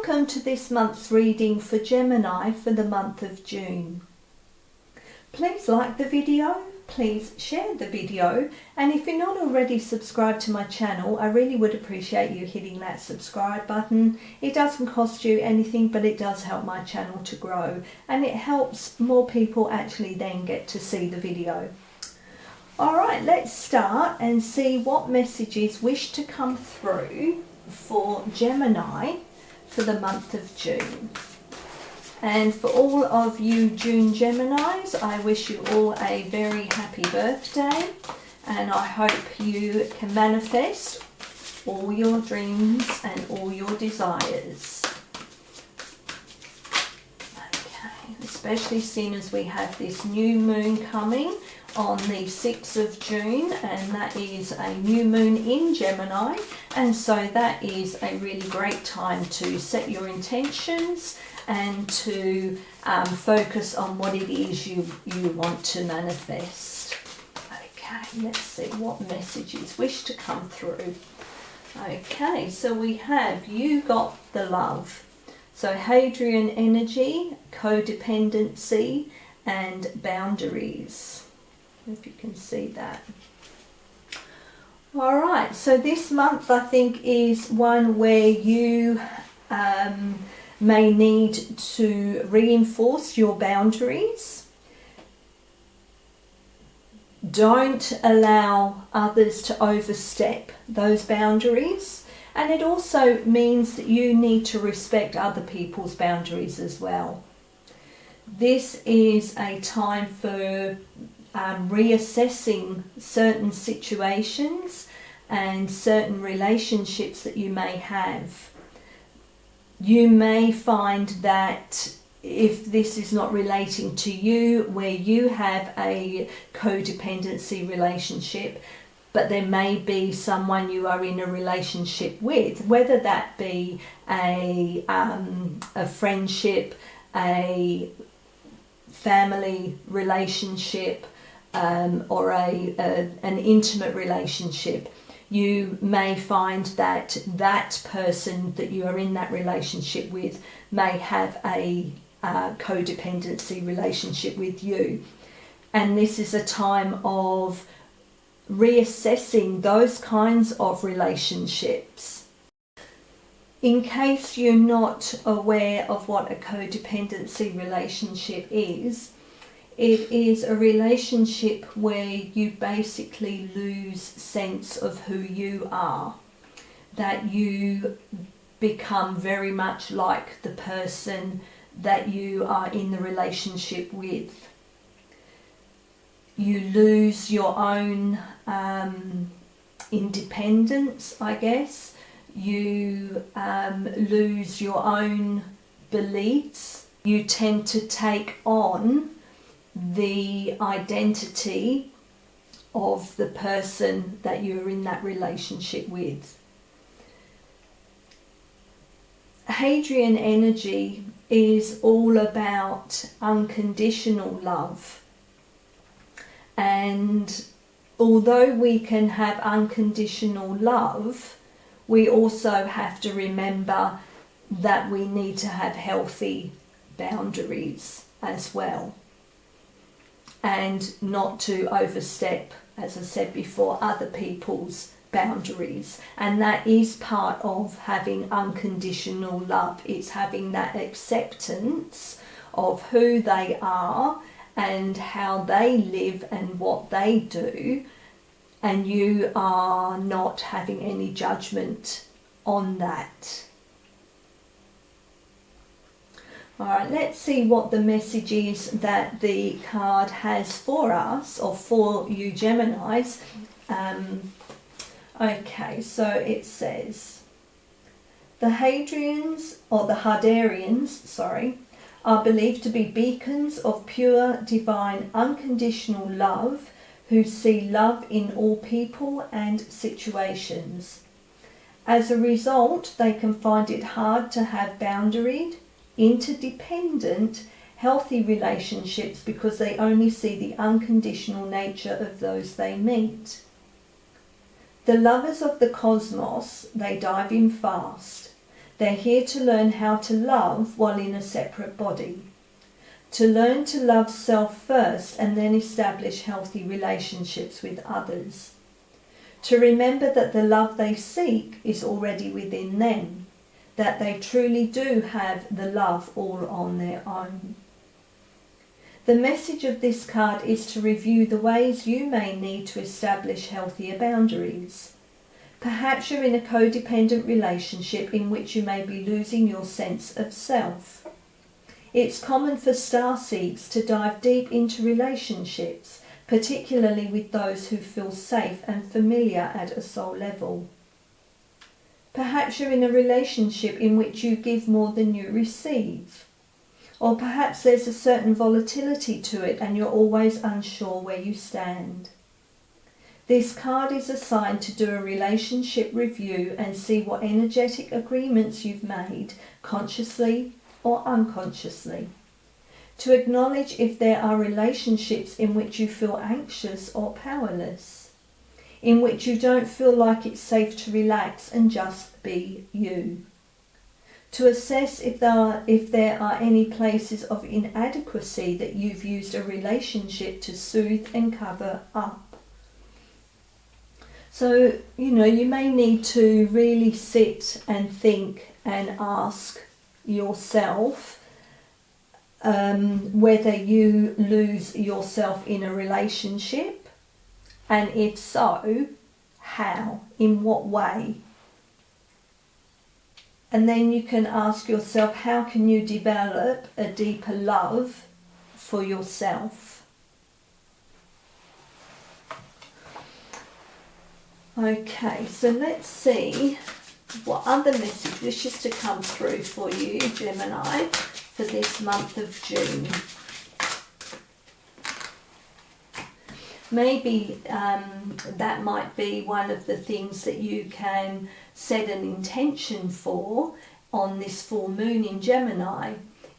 welcome to this month's reading for Gemini for the month of June. Please like the video, please share the video, and if you're not already subscribed to my channel, I really would appreciate you hitting that subscribe button. It doesn't cost you anything, but it does help my channel to grow, and it helps more people actually then get to see the video. Alright, let's start and see what messages wish to come through for Gemini for the month of June. And for all of you June Geminis, I wish you all a very happy birthday, and I hope you can manifest all your dreams and all your desires. Okay, especially seeing as we have this new moon coming on the 6th of June, and that is a new moon in Gemini, and so that is a really great time to set your intentions and to focus on what it is you want to manifest. Okay, let's see what messages wish to come through. Okay, so we have you got the love. So Hadrian energy, codependency and boundaries. If you can see that. All right, so this month I think is one where you may need to reinforce your boundaries. Don't allow others to overstep those boundaries, and it also means that you need to respect other people's boundaries as well. This is a time for reassessing certain situations and certain relationships that you may have. You may find that if this is not relating to you, where you have a codependency relationship, but there may be someone you are in a relationship with, whether that be a friendship, a family relationship, or an intimate relationship, you may find that that person that you are in that relationship with may have a codependency relationship with you. And this is a time of reassessing those kinds of relationships. In case you're not aware of what a codependency relationship is, it is a relationship where you basically lose sense of who you are, that you become very much like the person that you are in the relationship with. You lose your own independence, I guess. You lose your own beliefs. You tend to take on the identity of the person that you're in that relationship with. Hadrian energy is all about unconditional love, and although we can have unconditional love, we also have to remember that we need to have healthy boundaries as well, and not to overstep, as I said before, other people's boundaries. And that is part of having unconditional love. It's having that acceptance of who they are and how they live and what they do, and you are not having any judgment on that. Alright, let's see what the message is that the card has for us, or for you Geminis. Okay, so it says, the Hadrians, or the Hadarians, sorry, are believed to be beacons of pure, divine, unconditional love, who see love in all people and situations. As a result, they can find it hard to have boundaried, interdependent, healthy relationships because they only see the unconditional nature of those they meet. The lovers of the cosmos, they dive in fast. They're here to learn how to love while in a separate body. To learn to love self first and then establish healthy relationships with others. To remember that the love they seek is already within them, that they truly do have the love all on their own. The message of this card is to review the ways you may need to establish healthier boundaries. Perhaps you're in a codependent relationship in which you may be losing your sense of self. It's common for starseeds to dive deep into relationships, particularly with those who feel safe and familiar at a soul level. Perhaps you're in a relationship in which you give more than you receive. Or perhaps there's a certain volatility to it and you're always unsure where you stand. This card is assigned to do a relationship review and see what energetic agreements you've made, consciously or unconsciously. To acknowledge if there are relationships in which you feel anxious or powerless, in which you don't feel like it's safe to relax and just be you. To assess if there are any places of inadequacy that you've used a relationship to soothe and cover up. So, you may need to really sit and think and ask yourself whether you lose yourself in a relationship, and if so, how, in what way? And then you can ask yourself, how can you develop a deeper love for yourself? Okay, so let's see what other message wishes to come through for you, Gemini, for this month of June. Maybe that might be one of the things that you can set an intention for on this full moon in Gemini,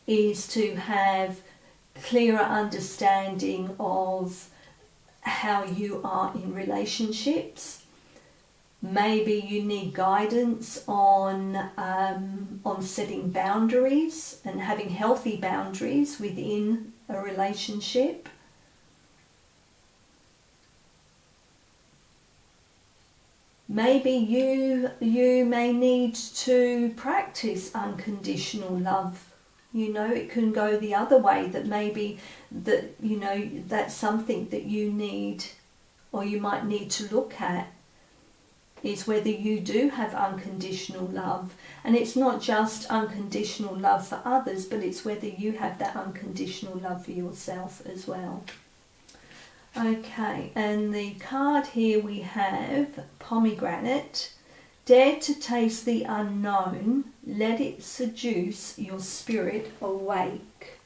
is to have clearer understanding of how you are in relationships. Maybe you need guidance on setting boundaries and having healthy boundaries within a relationship. Maybe you may need to practice unconditional love. It can go the other way, that maybe that's something that you need, or you might need to look at, is whether you do have unconditional love. And it's not just unconditional love for others, but it's whether you have that unconditional love for yourself as well. Okay, and the card here we have pomegranate. Dare to taste the unknown, let it seduce your spirit awake.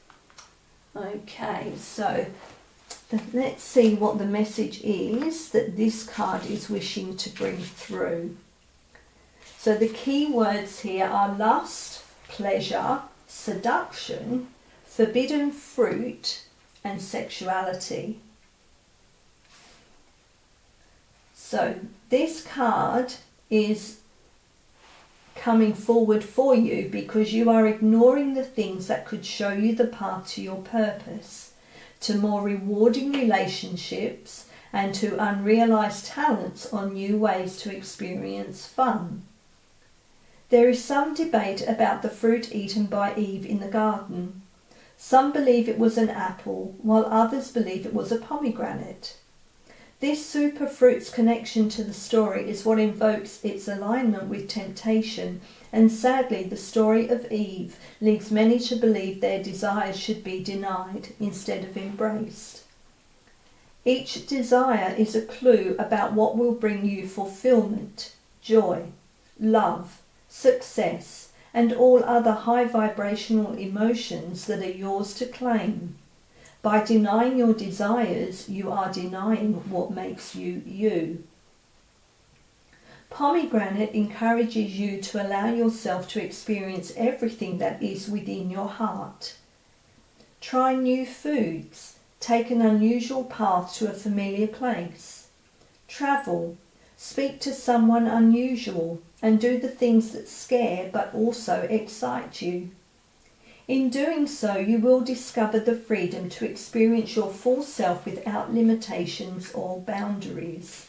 Okay, so let's see what the message is that this card is wishing to bring through. So the key words here are lust, pleasure, seduction, forbidden fruit, and sexuality. So this card is coming forward for you because you are ignoring the things that could show you the path to your purpose, to more rewarding relationships, and to unrealized talents or new ways to experience fun. There is some debate about the fruit eaten by Eve in the garden. Some believe it was an apple, while others believe it was a pomegranate. This superfruit's connection to the story is what invokes its alignment with temptation, and sadly the story of Eve leads many to believe their desires should be denied instead of embraced. Each desire is a clue about what will bring you fulfillment, joy, love, success, and all other high vibrational emotions that are yours to claim. By denying your desires, you are denying what makes you you. Pomegranate encourages you to allow yourself to experience everything that is within your heart. Try new foods. Take an unusual path to a familiar place. Travel. Speak to someone unusual and do the things that scare but also excite you. In doing so, you will discover the freedom to experience your full self without limitations or boundaries.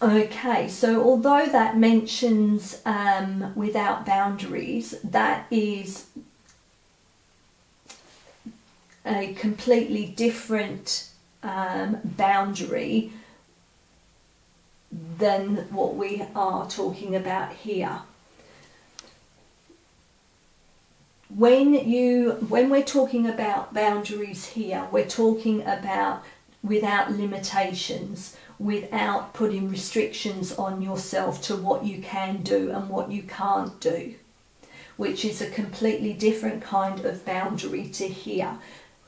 Okay, so although that mentions without boundaries, that is a completely different boundary than what we are talking about here. When we're talking about boundaries here, we're talking about without limitations, without putting restrictions on yourself to what you can do and what you can't do, which is a completely different kind of boundary to here.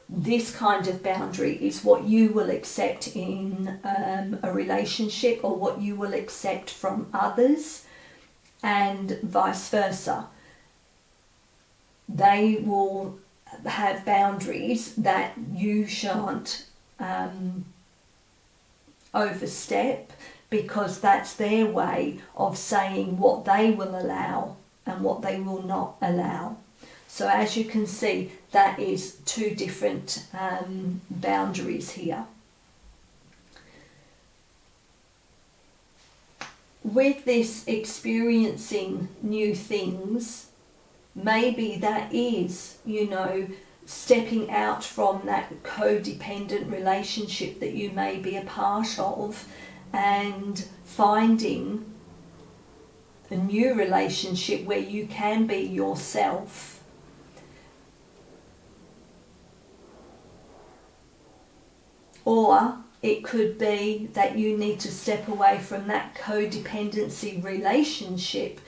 This kind of boundary is what you will accept in a relationship, or what you will accept from others, and vice versa. They will have boundaries that you shan't overstep, because that's their way of saying what they will allow and what they will not allow. So as you can see, that is two different boundaries here. With this experiencing new things, maybe that is, stepping out from that codependent relationship that you may be a part of and finding a new relationship where you can be yourself. Or it could be that you need to step away from that codependency relationship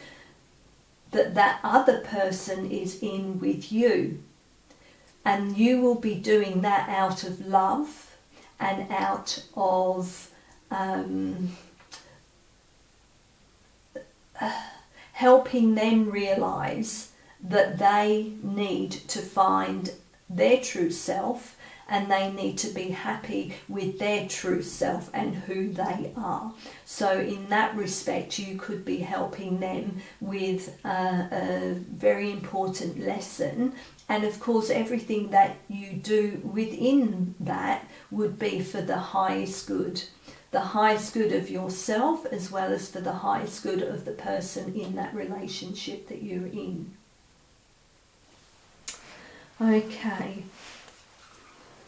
that other person is in with you. And you will be doing that out of love and out of helping them realize that they need to find their true self, and they need to be happy with their true self and who they are. So in that respect, you could be helping them with a very important lesson. And of course, everything that you do within that would be for the highest good. The highest good of yourself, as well as for the highest good of the person in that relationship that you're in. Okay.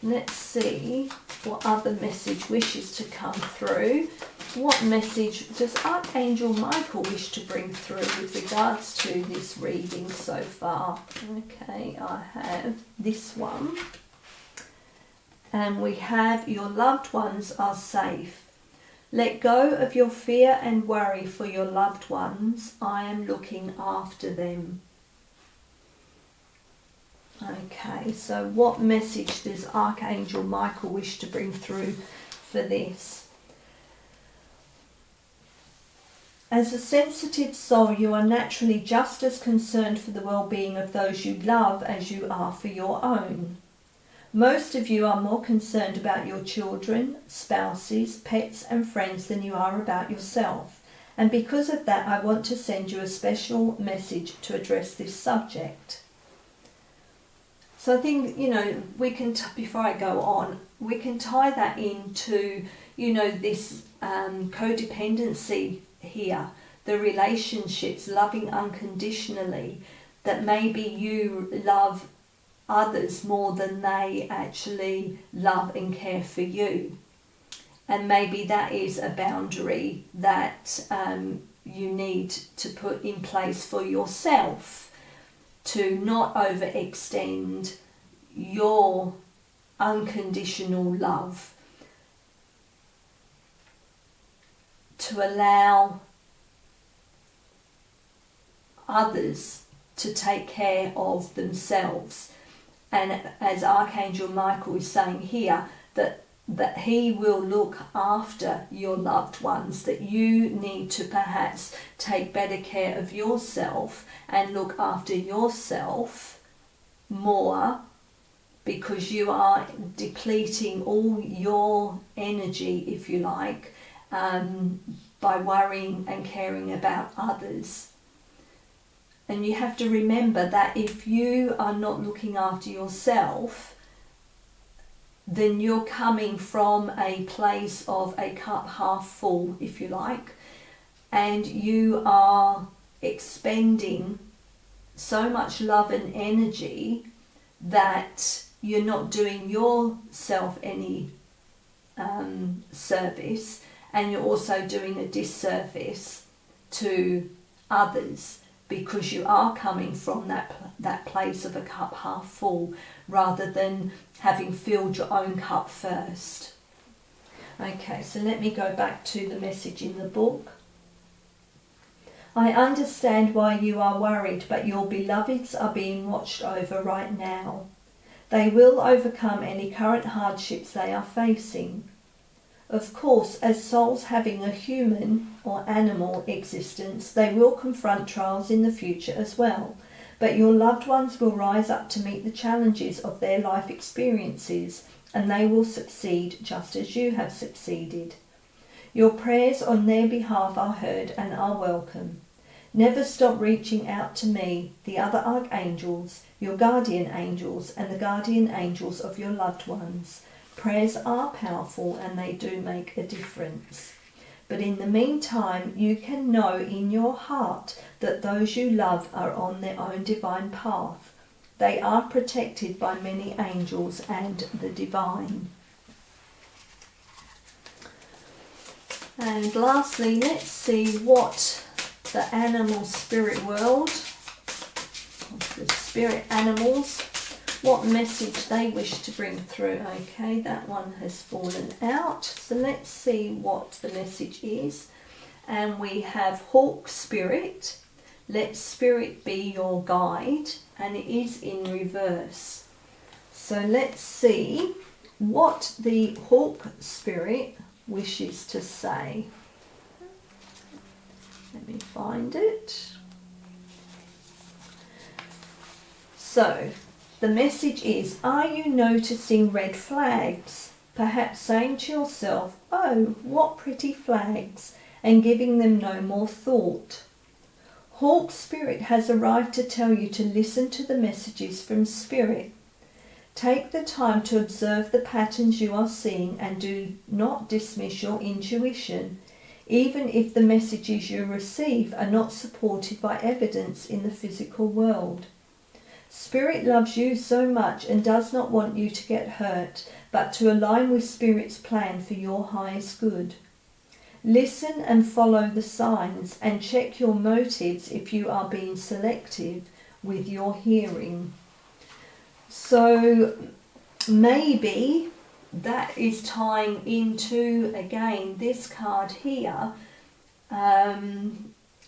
Let's see what other message wishes to come through. What message does Archangel Michael wish to bring through with regards to this reading so far? Okay, I have this one. And we have, your loved ones are safe. Let go of your fear and worry for your loved ones. I am looking after them. Okay, so what message does Archangel Michael wish to bring through for this? As a sensitive soul, you are naturally just as concerned for the well-being of those you love as you are for your own. Most of you are more concerned about your children, spouses, pets and friends than you are about yourself. And because of that, I want to send you a special message to address this subject. So I think, we can, before I go on, we can tie that into, this codependency here, the relationships, loving unconditionally, that maybe you love others more than they actually love and care for you. And maybe that is a boundary that you need to put in place for yourself, to not overextend your unconditional love, to allow others to take care of themselves. And as Archangel Michael is saying here, that he will look after your loved ones, that you need to perhaps take better care of yourself and look after yourself more because you are depleting all your energy, if you like, by worrying and caring about others. And you have to remember that if you are not looking after yourself, then you're coming from a place of a cup half full, if you like, and you are expending so much love and energy that you're not doing yourself any service, and you're also doing a disservice to others, because you are coming from that place of a cup half full rather than having filled your own cup first. Okay, so let me go back to the message in the book. I understand why you are worried, but your beloveds are being watched over right now. They will overcome any current hardships they are facing. Of course, as souls having a human or animal existence, they will confront trials in the future as well, but your loved ones will rise up to meet the challenges of their life experiences, and they will succeed just as you have succeeded. Your prayers on their behalf are heard and are welcome. Never stop reaching out to me, the other archangels, your guardian angels, and the guardian angels of your loved ones. Prayers are powerful and they do make a difference. But in the meantime, you can know in your heart that those you love are on their own divine path. They are protected by many angels and the divine. And lastly, let's see what the animal spirit world, the spirit animals, what message they wish to bring through. Okay, that one has fallen out. So let's see what the message is. And we have Hawk Spirit. Let Spirit be your guide. And it is in reverse. So let's see what the Hawk Spirit wishes to say. Let me find it. So, the message is, are you noticing red flags? Perhaps saying to yourself, oh, what pretty flags, and giving them no more thought. Hawk Spirit has arrived to tell you to listen to the messages from Spirit. Take the time to observe the patterns you are seeing and do not dismiss your intuition, even if the messages you receive are not supported by evidence in the physical world. Spirit loves you so much and does not want you to get hurt, but to align with Spirit's plan for your highest good. Listen and follow the signs and check your motives if you are being selective with your hearing. So maybe that is tying into, again, this card here,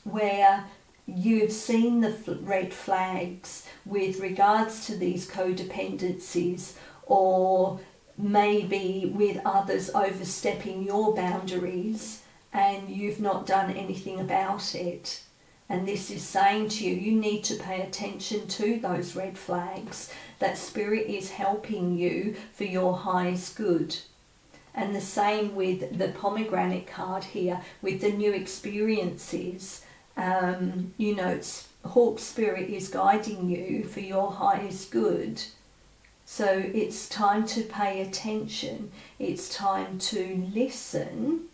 where you've seen the red flags with regards to these codependencies, or maybe with others overstepping your boundaries and you've not done anything about it. And this is saying to you, you need to pay attention to those red flags, that Spirit is helping you for your highest good. And the same with the pomegranate card here, with the new experiences. You know, Hawk Spirit is guiding you for your highest good. So it's time to pay attention. It's time to listen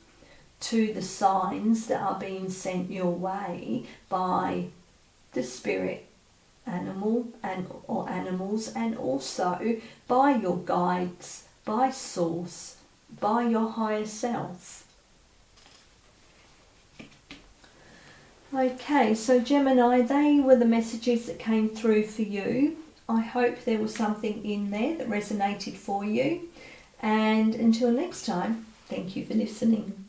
to the signs that are being sent your way by the spirit animal or animals, and also by your guides, by source, by your higher self. Okay, so Gemini, they were the messages that came through for you. I hope there was something in there that resonated for you. And until next time, thank you for listening.